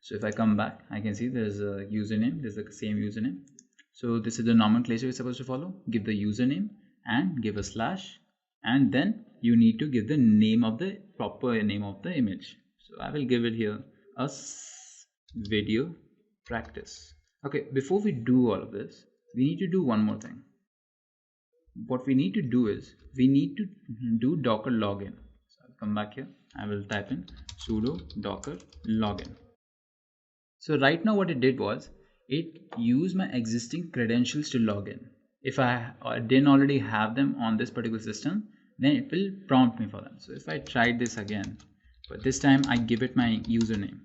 So if I come back, I can see there's a username, there's the same username. So this is the nomenclature we're supposed to follow. Give the username and give a slash, and then you need to give the name of the proper name of the image. So I will give it here a video practice. Okay, before we do all of this, we need to do one more thing. What we need to do is we need to do docker login. So I'll come back here. I will type in sudo docker login. So right now what it did was it used my existing credentials to log in. If I didn't already have them on this particular system, then it will prompt me for them. So if I tried this again, but this time I give it my username,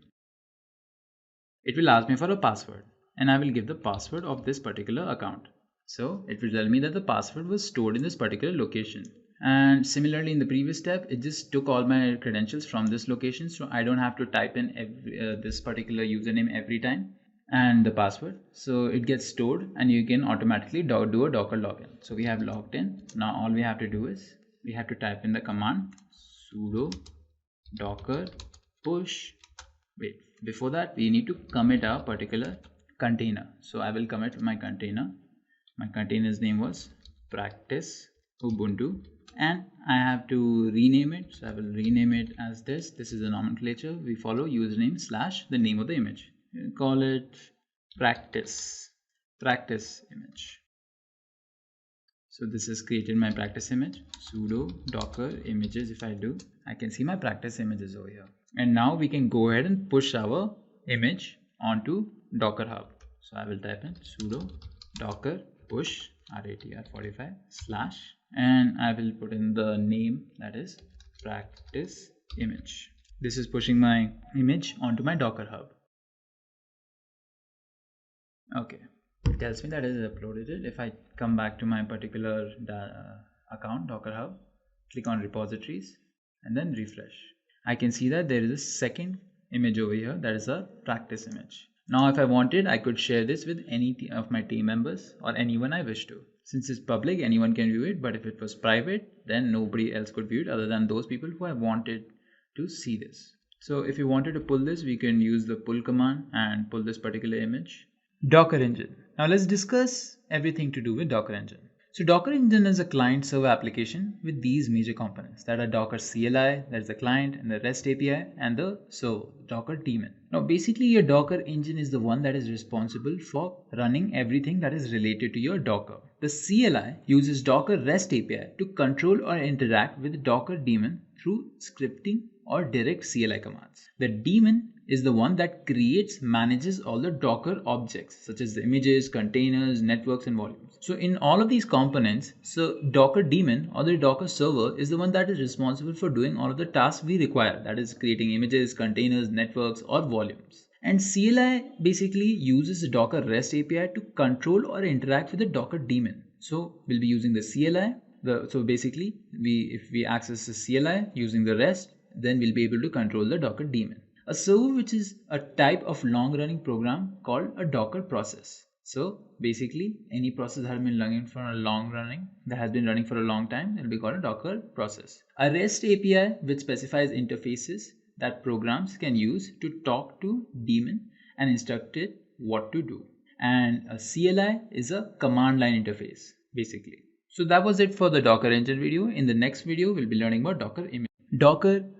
it will ask me for a password and I will give the password of this particular account. So it will tell me that the password was stored in this particular location. And similarly in the previous step, it just took all my credentials from this location. So I don't have to type in this particular username every time and the password. So it gets stored and you can automatically do a docker login. So we have logged in. Now all we have to do is we have to type in the command sudo docker push. Wait, before that we need to commit our particular container. So I will commit my container. My container's name was practice Ubuntu. And I have to rename it. So I will rename it as this. This is the nomenclature. We follow username slash the name of the image. We'll call it practice image. So this is created my practice image. Sudo docker images. If I do, I can see my practice images over here. And now we can go ahead and push our image onto Docker Hub. So I will type in sudo docker push RATR45 slash, and I will put in the name, that is practice image. This is pushing my image onto my Docker Hub. Okay, it tells me that it is uploaded it. If I come back to my particular account, Docker Hub, click on repositories and then refresh, I can see that there is a second image over here, that is a practice image. Now if I wanted, I could share this with any of my team members or anyone I wish to. Since it's public, anyone can view it, but if it was private, then nobody else could view it other than those people who have wanted to see this. So if you wanted to pull this, we can use the pull command and pull this particular image. Docker Engine. Now let's discuss everything to do with Docker Engine. So Docker Engine is a client-server application with these major components, that are Docker CLI, that is the client, and the REST API, and the server, Docker daemon. Now basically your Docker Engine is the one that is responsible for running everything that is related to your Docker. The CLI uses Docker REST API to control or interact with Docker daemon through scripting or direct CLI commands. The daemon is the one that creates, manages all the Docker objects such as the images, containers, networks, and volumes. So in all of these components, so Docker daemon or the Docker server is the one that is responsible for doing all of the tasks we require, that is creating images, containers, networks, or volumes. And CLI basically uses the Docker REST API to control or interact with the Docker daemon. So we'll be using the CLI. So basically, if we access the CLI using the REST, then we'll be able to control the Docker daemon. A server, which is a type of long-running program called a Docker process. So basically, any process that has been running for a long time, it will be called a Docker process. A REST API, which specifies interfaces that programs can use to talk to daemon and instruct it what to do. And a CLI is a command line interface, basically. So that was it for the Docker Engine video. In the next video, we'll be learning about Docker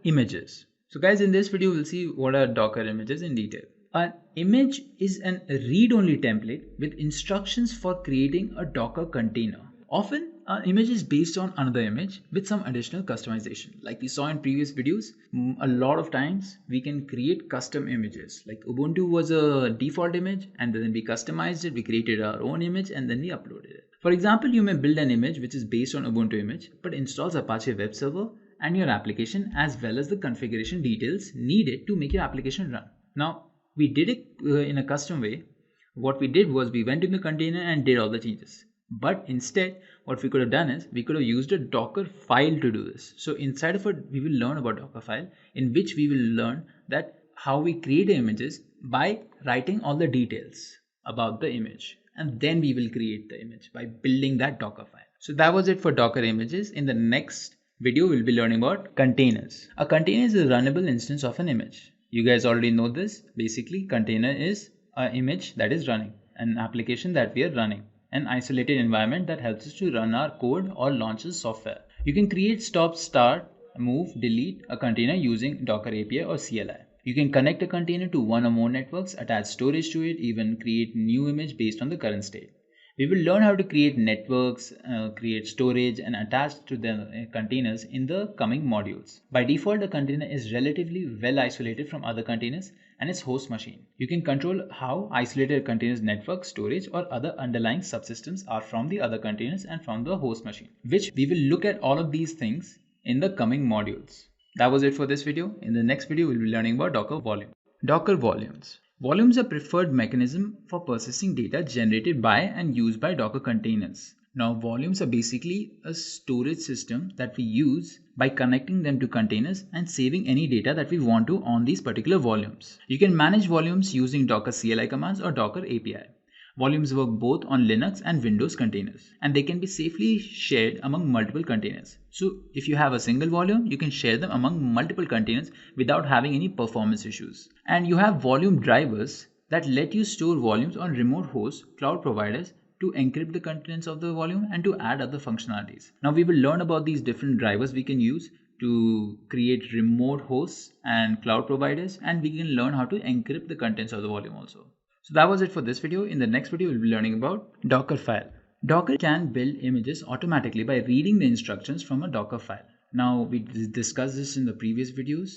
images. So guys, in this video, we'll see what are Docker images in detail. An image is an read-only template with instructions for creating a Docker container. Often, an image is based on another image with some additional customization. Like we saw in previous videos, a lot of times we can create custom images. Like Ubuntu was a default image, and then we customized it, we created our own image, and then we uploaded it. For example, you may build an image which is based on Ubuntu image, but installs Apache web server and your application, as well as the configuration details needed to make your application run. Now, we did it in a custom way. What we did was we went in the container and did all the changes. But instead, what we could have done is we could have used a Docker file to do this. So inside of it, we will learn about Docker file, in which we will learn that how we create the images by writing all the details about the image. And then we will create the image by building that Docker file. So that was it for Docker images. In the next video, we'll be learning about containers. A container is a runnable instance of an image. You guys already know this. Basically, container is an image that is running, an application that we are running, an isolated environment that helps us to run our code or launches software. You can create, stop, start, move, delete a container using Docker API or CLI. You can connect a container to one or more networks, attach storage to it, even create new image based on the current state. We will learn how to create networks, create storage, and attach to the containers in the coming modules. By default, a container is relatively well isolated from other containers and its host machine. You can control how isolated a container's network, storage, or other underlying subsystems are from the other containers and from the host machine, which we will look at all of these things in the coming modules. That was it for this video. In the next video, we'll be learning about Docker volume. Docker volumes. Volumes are preferred mechanism for processing data generated by and used by Docker containers. Now, volumes are basically a storage system that we use by connecting them to containers and saving any data that we want to on these particular volumes. You can manage volumes using Docker CLI commands or Docker API. Volumes work both on Linux and Windows containers, and they can be safely shared among multiple containers. So if you have a single volume, you can share them among multiple containers without having any performance issues. And you have volume drivers that let you store volumes on remote hosts, cloud providers, to encrypt the contents of the volume and to add other functionalities. Now we will learn about these different drivers we can use to create remote hosts and cloud providers, and we can learn how to encrypt the contents of the volume also. So that was it for this video. In the next video, we'll be learning about Docker file. Docker can build images automatically by reading the instructions from a Docker file. Now, we discussed this in the previous videos.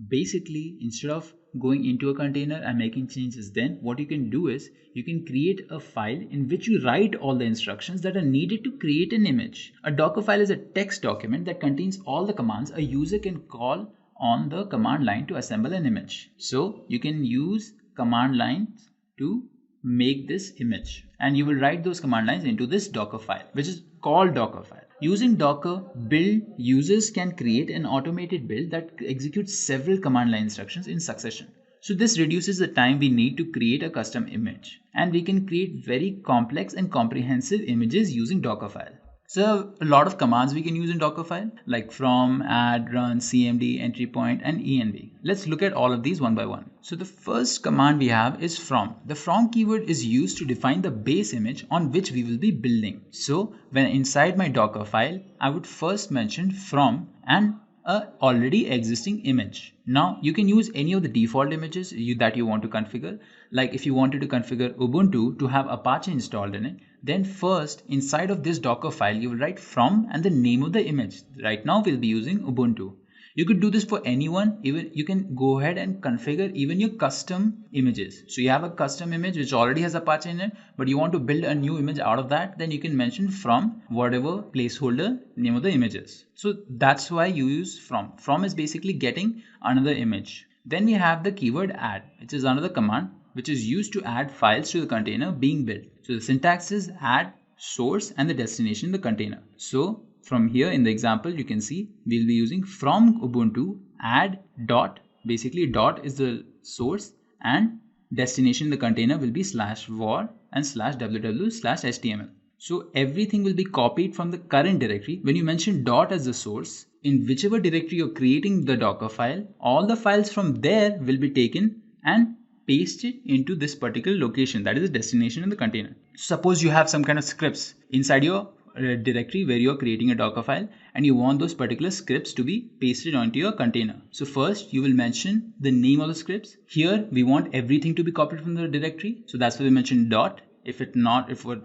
Basically, instead of going into a container and making changes, then what you can do is you can create a file in which you write all the instructions that are needed to create an image. A Docker file is a text document that contains all the commands a user can call on the command line to assemble an image. So you can use command lines to make this image, and you will write those command lines into this Docker file, which is called Docker file. Using Docker build, users can create an automated build that executes several command line instructions in succession. So this reduces the time we need to create a custom image, and we can create very complex and comprehensive images using Docker file. So a lot of commands we can use in Dockerfile, like from, add, run, cmd, entry point, and env. Let's look at all of these one by one. So the first command we have is from. The from keyword is used to define the base image on which we will be building. So when inside my Docker file, I would first mention from and a already existing image. Now you can use any of the default images that you want to configure. Like if you wanted to configure Ubuntu to have Apache installed in it, then first inside of this Docker file you will write from and the name of the image. Right now we'll be using Ubuntu. You could do this for anyone. Even you can go ahead and configure even your custom images. So you have a custom image which already has Apache in it, but you want to build a new image out of that, then you can mention from whatever placeholder name of the image is. So that's why you use from. From is basically getting another image. Then we have the keyword add, which is another command which is used to add files to the container being built. So the syntax is add source and the destination in the container. So from here in the example, you can see we'll be using from Ubuntu add dot. Basically dot is the source and destination in the container will be /var and /ww/html. So everything will be copied from the current directory. When you mention dot as the source, in whichever directory you're creating the Docker file, all the files from there will be taken and pasted into this particular location, that is the destination in the container. Suppose you have some kind of scripts inside your directory where you're creating a Docker file and you want those particular scripts to be pasted onto your container. So first you will mention the name of the scripts. Here we want everything to be copied from the directory. So that's why we mentioned dot. If it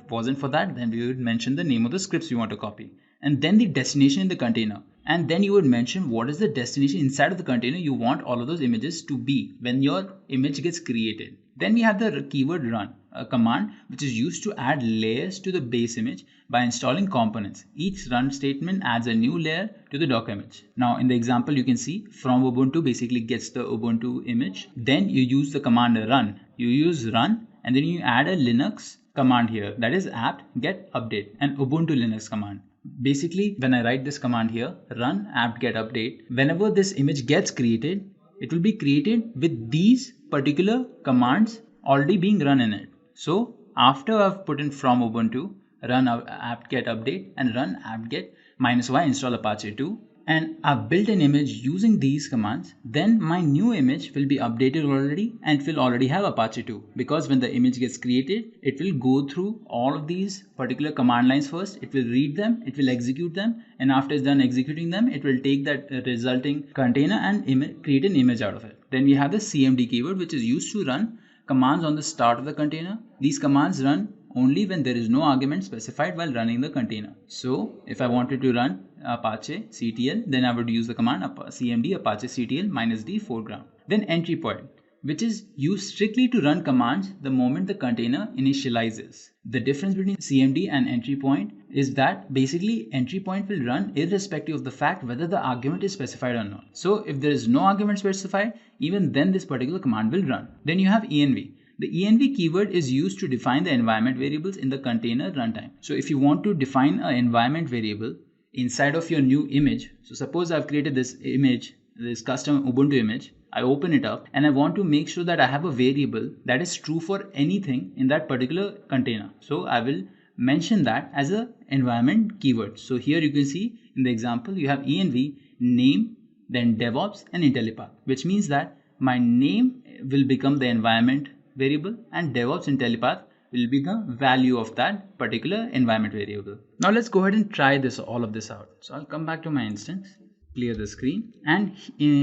wasn't for that, then we would mention the name of the scripts we want to copy. And then the destination in the container. And then you would mention what is the destination inside of the container you want all of those images to be when your image gets created. Then we have the keyword run, a command which is used to add layers to the base image by installing components. Each run statement adds a new layer to the Docker image. Now in the example you can see from Ubuntu basically gets the Ubuntu image. Then you use the command run. You use run and then you add a Linux command here, that is apt get update, and Ubuntu Linux command. Basically when I write this command here, run apt get update, whenever this image gets created, it will be created with these particular commands already being run in it. So after I've put in from Ubuntu, run apt get update and run apt get -y install Apache 2, and I've built an image using these commands, then my new image will be updated already and it will already have Apache 2, because when the image gets created, it will go through all of these particular command lines first. It will read them, it will execute them, and after it's done executing them, it will take that resulting container and create an image out of it. Then we have the cmd keyword, which is used to run commands on the start of the container. These commands run only when there is no argument specified while running the container. So if I wanted to run Apache CTL, then I would use the command cmd Apache CTL -d foreground. Then entry point, which is used strictly to run commands the moment the container initializes. The difference between cmd and entry point is that basically entry point will run irrespective of the fact whether the argument is specified or not. So if there is no argument specified, even then this particular command will run. Then you have env. The env keyword is used to define the environment variables in the container runtime. So if you want to define an environment variable inside of your new image, so suppose I've created this image, this custom Ubuntu image, I open it up and I want to make sure that I have a variable that is true for anything in that particular container. So I will mention that as an environment keyword. So here you can see in the example you have env, name, then Devops and Intellipaat, which means that my name will become the environment variable and Devops Intellipaat will be the value of that particular environment variable. Now let's go ahead and try all of this out. So I'll come back to my instance, clear the screen, and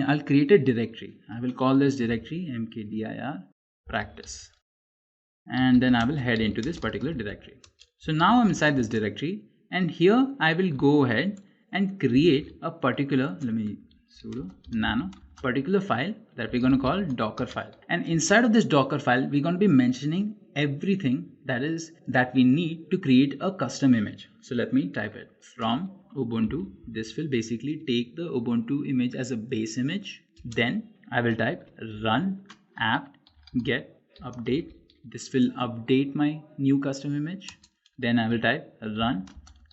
I'll create a directory. I will call this directory mkdir practice, and then I will head into this particular directory. So now I'm inside this directory, and here I will go ahead and create a particular, let me sudo nano particular file that we're going to call Docker file. And inside of this Docker file, we're going to be mentioning everything that we need to create a custom image. So let me type it from Ubuntu. This will basically take the Ubuntu image as a base image. Then I will type run apt get update. This will update my new custom image. Then I will type run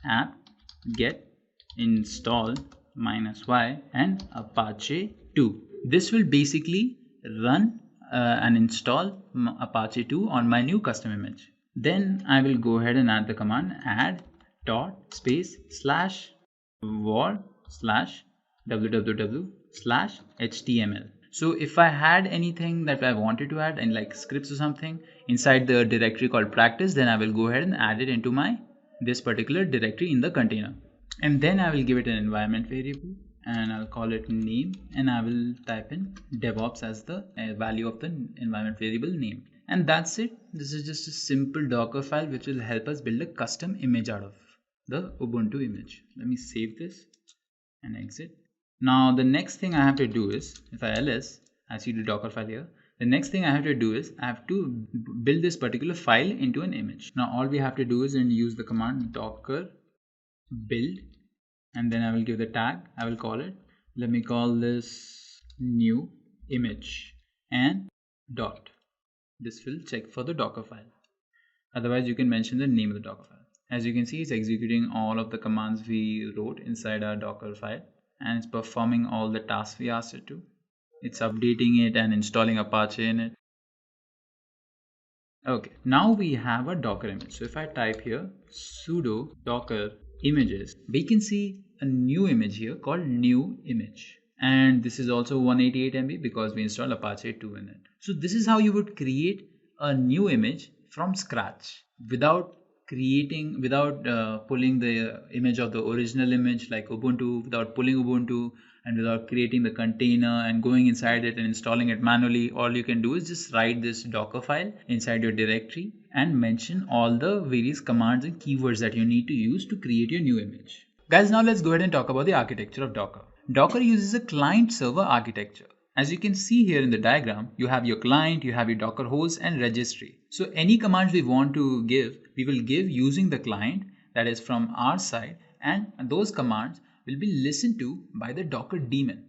apt get install -y and Apache 2. This will basically run and install Apache 2 on my new custom image. Then I will go ahead and add the command add dot space slash var slash www slash html. So if I had anything that I wanted to add, and like scripts or something inside the directory called practice, then I will go ahead and add it into this particular directory in the container. And then I will give it an environment variable and I'll call it name, and I will type in Devops as the value of the environment variable name. And that's it. This is just a simple Docker file which will help us build a custom image out of the Ubuntu image. Let me save this and exit. Now the next thing I have to do is, if I ls, I see the Docker file here. The next thing I have to do is I have to build this particular file into an image. Now all we have to do is use the command docker build, and then I will give the tag. I will call it, let me call this new image and dot. This will check for the Docker file. Otherwise you can mention the name of the Docker file. As you can see, it's executing all of the commands we wrote inside our Docker file, and it's performing all the tasks we asked it to. It's updating it and installing Apache in it. Okay, now we have a Docker image. So if I type here sudo docker images, we can see a new image here called new image. And this is also 188 MB because we installed Apache 2 in it. So this is how you would create a new image from scratch without pulling the image of the original image like Ubuntu, without pulling Ubuntu, and without creating the container and going inside it and installing it manually. All you can do is just write this Docker file inside your directory and mention all the various commands and keywords that you need to use to create your new image. Guys, now let's go ahead and talk about the architecture of Docker. Docker uses a client-server architecture. As you can see here in the diagram, you have your client, you have your Docker host and registry. So any commands we want to give, we will give using the client, that is from our side, and those commands will be listened to by the Docker daemon.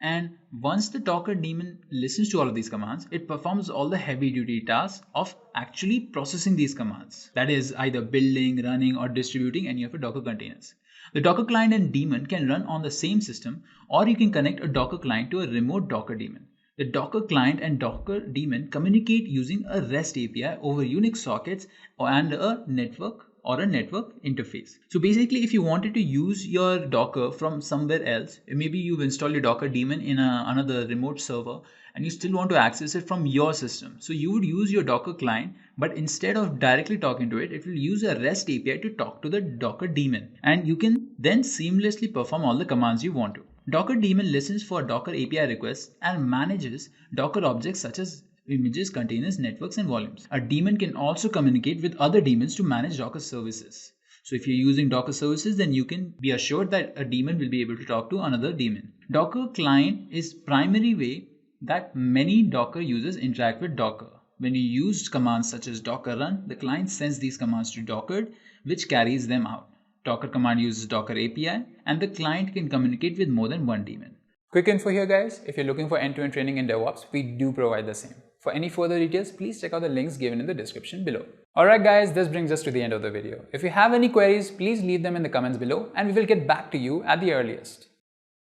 And once the Docker daemon listens to all of these commands, it performs all the heavy duty tasks of actually processing these commands. That is either building, running, or distributing any of your Docker containers. The Docker client and daemon can run on the same system, or you can connect a Docker client to a remote Docker daemon. The Docker client and Docker daemon communicate using a REST API over Unix sockets and a network interface. So basically, if you wanted to use your Docker from somewhere else, maybe you've installed your Docker daemon in another remote server and you still want to access it from your system. So you would use your Docker client, but instead of directly talking to it, it will use a REST API to talk to the Docker daemon, and you can then seamlessly perform all the commands you want to. Docker daemon listens for Docker API requests and manages Docker objects such as images, containers, networks, and volumes. A daemon can also communicate with other daemons to manage Docker services. So if you're using Docker services, then you can be assured that a daemon will be able to talk to another daemon. Docker client is primary way that many Docker users interact with Docker. When you use commands such as docker run, the client sends these commands to Docker, which carries them out. Docker command uses Docker API, and the client can communicate with more than one daemon. Quick info here, guys. If you're looking for end-to-end training in DevOps, we do provide the same. For any further details, please check out the links given in the description below. Alright guys, this brings us to the end of the video. If you have any queries, please leave them in the comments below and we will get back to you at the earliest.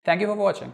Thank you for watching.